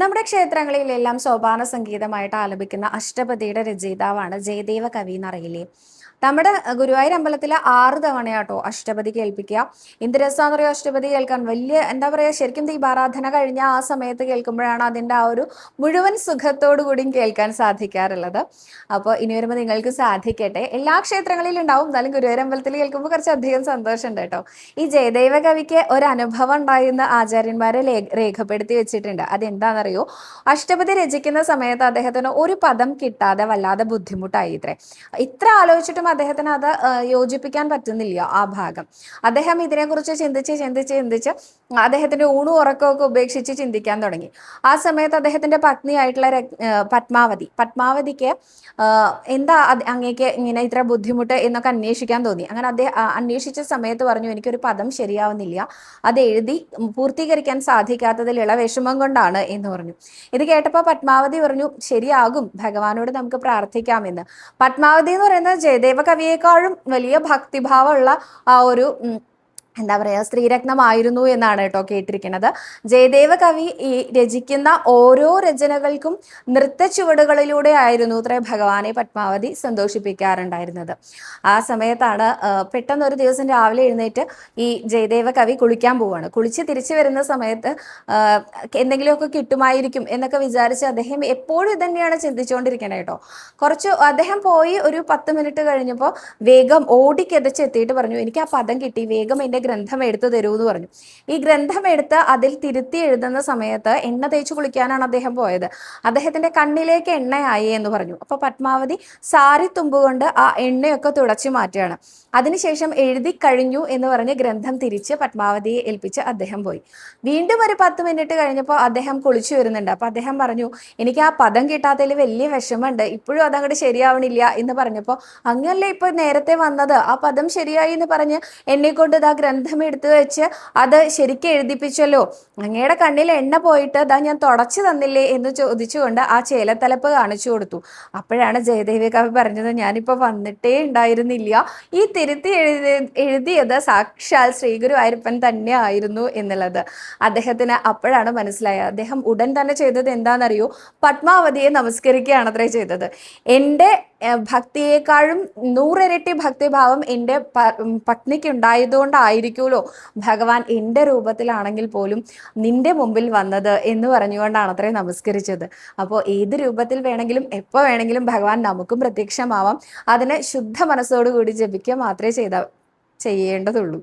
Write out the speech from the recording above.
നമ്മുടെ ക്ഷേത്രങ്ങളിലെല്ലാം സോപാന സംഗീതമായിട്ട് ആലപിക്കുന്ന അഷ്ടപദിയുടെ രചയിതാവാണ് ജയദേവ കവി എന്നറിയില്ലേ. നമ്മുടെ ഗുരുവായൂർ അമ്പലത്തിലെ 6 തവണയാട്ടോ അഷ്ടപതി കേൾപ്പിക്കുക. എന്ത് രസാന്ന് പറയുക അഷ്ടപതി കേൾക്കാൻ. വലിയ എന്താ പറയുക, ശരിക്കും ദീപാരാധന കഴിഞ്ഞ ആ സമയത്ത് കേൾക്കുമ്പോഴാണ് അതിൻ്റെ ആ ഒരു മുഴുവൻ സുഖത്തോടു കൂടിയും കേൾക്കാൻ സാധിക്കാറുള്ളത്. അപ്പോൾ ഇനി വരുമ്പോൾ നിങ്ങൾക്ക് സാധിക്കട്ടെ. എല്ലാ ക്ഷേത്രങ്ങളിലും ഉണ്ടാവും, എന്നാലും ഗുരുവായൂർ അമ്പലത്തിൽ കേൾക്കുമ്പോൾ കുറച്ചധികം സന്തോഷമുണ്ട് കേട്ടോ. ഈ ജയദേവ കവിക്ക് ഒരു അനുഭവം ഉണ്ടായെന്ന് ആചാര്യന്മാരെ രേഖപ്പെടുത്തി വെച്ചിട്ടുണ്ട്. അതെന്താണെന്നറിയോ? അഷ്ടപതി രചിക്കുന്ന സമയത്ത് അദ്ദേഹത്തിന് ഒരു പദം കിട്ടാതെ വല്ലാതെ ബുദ്ധിമുട്ടായി ഇത്രേ. ഇത്ര ആലോചിച്ചിട്ടും അദ്ദേഹത്തിന് അത് യോജിപ്പിക്കാൻ പറ്റുന്നില്ല ആ ഭാഗം. അദ്ദേഹം ഇതിനെക്കുറിച്ച് ചിന്തിച്ച് അദ്ദേഹത്തിന്റെ ഊണും ഉറക്കമൊക്കെ ഉപേക്ഷിച്ച് ചിന്തിക്കാൻ തുടങ്ങി. ആ സമയത്ത് അദ്ദേഹത്തിന്റെ പത്നിയായിട്ടുള്ള പത്മാവതിക്ക് എന്താ അങ്ങേക്ക് ഇങ്ങനെ ഇത്ര ബുദ്ധിമുട്ട് എന്നൊക്കെ അന്വേഷിക്കാൻ തോന്നി. അങ്ങനെ അദ്ദേഹം അന്വേഷിച്ച സമയത്ത് പറഞ്ഞു, എനിക്കൊരു പദം ശരിയാവുന്നില്ല, അത് എഴുതി പൂർത്തീകരിക്കാൻ സാധിക്കാത്തതിലുള്ള വിഷമം കൊണ്ടാണ് എന്ന് പറഞ്ഞു. ഇത് കേട്ടപ്പോൾ പത്മാവതി പറഞ്ഞു, ശരിയാകും, ഭഗവാനോട് നമുക്ക് പ്രാർത്ഥിക്കാമെന്ന്. പത്മാവതി എന്ന് പറയുന്നത് ജയദേവ കവിയേക്കാളും വലിയ ഭക്തിഭാവമുള്ള ആ ഒരു എന്താ പറയുക സ്ത്രീരത്നമായിരുന്നു എന്നാണ് കേട്ടോ കേട്ടിരിക്കുന്നത്. ജയദേവ കവി ഈ രചിക്കുന്ന ഓരോ രചനകൾക്കും നൃത്ത ചുവടുകളിലൂടെ ആയിരുന്നു അത്ര ഭഗവാനെ പത്മാവതി സന്തോഷിപ്പിക്കാറുണ്ടായിരുന്നത്. ആ സമയത്താണ് പെട്ടെന്ന് ഒരു ദിവസം രാവിലെ എഴുന്നേറ്റ് ഈ ജയദേവ കവി കുളിക്കാൻ പോവാണ്. കുളിച്ച് തിരിച്ചു വരുന്ന സമയത്ത് എന്തെങ്കിലുമൊക്കെ കിട്ടുമായിരിക്കും എന്നൊക്കെ വിചാരിച്ച് അദ്ദേഹം എപ്പോഴും ഇതന്നെയാണ് ചിന്തിച്ചുകൊണ്ടിരിക്കണേ കേട്ടോ. അദ്ദേഹം പോയി ഒരു 10 മിനിറ്റ് കഴിഞ്ഞപ്പോൾ വേഗം ഓടിക്കെതച്ചെത്തിയിട്ട് പറഞ്ഞു, എനിക്ക് ആ പദം കിട്ടി, വേഗം എൻ്റെ ഗ്രന്ഥം എടുത്തു തരൂ എന്ന് പറഞ്ഞു. ഈ ഗ്രന്ഥം എടുത്ത് അതിൽ തിരുത്തി എഴുതുന്ന സമയത്ത് എണ്ണ തേച്ച് കുളിക്കാനാണ് അദ്ദേഹം പോയത്. അദ്ദേഹത്തിന്റെ കണ്ണിലേക്ക് എണ്ണയായി എന്ന് പറഞ്ഞു. അപ്പൊ പത്മാവതി സാരി തുമ്പുകൊണ്ട് ആ എണ്ണയൊക്കെ തുടച്ചു മാറ്റുകയാണ്. അതിനുശേഷം എഴുതി കഴിഞ്ഞു എന്ന് പറഞ്ഞ് ഗ്രന്ഥം തിരിച്ച് പത്മാവതിയെ ഏൽപ്പിച്ച് അദ്ദേഹം പോയി. വീണ്ടും ഒരു 10 മിനിറ്റ് കഴിഞ്ഞപ്പോൾ അദ്ദേഹം കുളിച്ചു വരുന്നുണ്ട്. അപ്പൊ അദ്ദേഹം പറഞ്ഞു, എനിക്ക് ആ പദം കിട്ടാത്തതിൽ വലിയ വിഷമമുണ്ട്, ഇപ്പോഴും അതങ്ങോട്ട് ശരിയാവണില്ല എന്ന് പറഞ്ഞപ്പോൾ, അങ്ങനല്ലേ ഇപ്പൊ നേരത്തെ വന്നത്, ആ പദം ശരിയായി എന്ന് പറഞ്ഞ് എന്നെ കൊണ്ട് ഇതാ ഗ്രന്ഥം എടുത്തു വെച്ച് അത് ശരിക്കും എഴുതിപ്പിച്ചല്ലോ, അങ്ങയുടെ കണ്ണിൽ എണ്ണ പോയിട്ട് ഇതാ ഞാൻ തുടച്ചു തന്നില്ലേ എന്ന് ചോദിച്ചുകൊണ്ട് ആ ചേലത്തലപ്പ് കാണിച്ചു കൊടുത്തു. അപ്പോഴാണ് ജയദേവി കവി പറഞ്ഞത്, ഞാനിപ്പോൾ വന്നിട്ടേ ഉണ്ടായിരുന്നില്ല, ഈ തിരുത്തി എഴുതിയത് സാക്ഷാൽ ശ്രീ ഗുരുവായൂരപ്പൻ തന്നെ ആയിരുന്നു എന്നുള്ളത് അദ്ദേഹത്തിന് അപ്പോഴാണ് മനസ്സിലായത്. അദ്ദേഹം ഉടൻ തന്നെ ചെയ്തത് എന്താണെന്നറിയോ? പത്മാവതിയെ നമസ്കരിക്കുകയാണ് അത്രേ ചെയ്തത്. എൻ്റെ ഭക്തിയേക്കാളും 100 ഇരട്ടി ഭക്തിഭാവം എൻ്റെ പത്നിക്ക് ഉണ്ടായതുകൊണ്ടായിരിക്കുമല്ലോ ഭഗവാൻ എൻ്റെ രൂപത്തിലാണെങ്കിൽ പോലും നിന്റെ മുമ്പിൽ വന്നത് എന്ന് പറഞ്ഞുകൊണ്ടാണ് അത്രയും നമസ്കരിച്ചത്. അപ്പോൾ ഏത് രൂപത്തിൽ വേണമെങ്കിലും എപ്പോൾ വേണമെങ്കിലും ഭഗവാൻ നമുക്കും പ്രത്യക്ഷമാവാം. അതിനെ ശുദ്ധ മനസ്സോടുകൂടി ജപിക്കുക മാത്രമേ ചെയ്യേണ്ടതുള്ളൂ.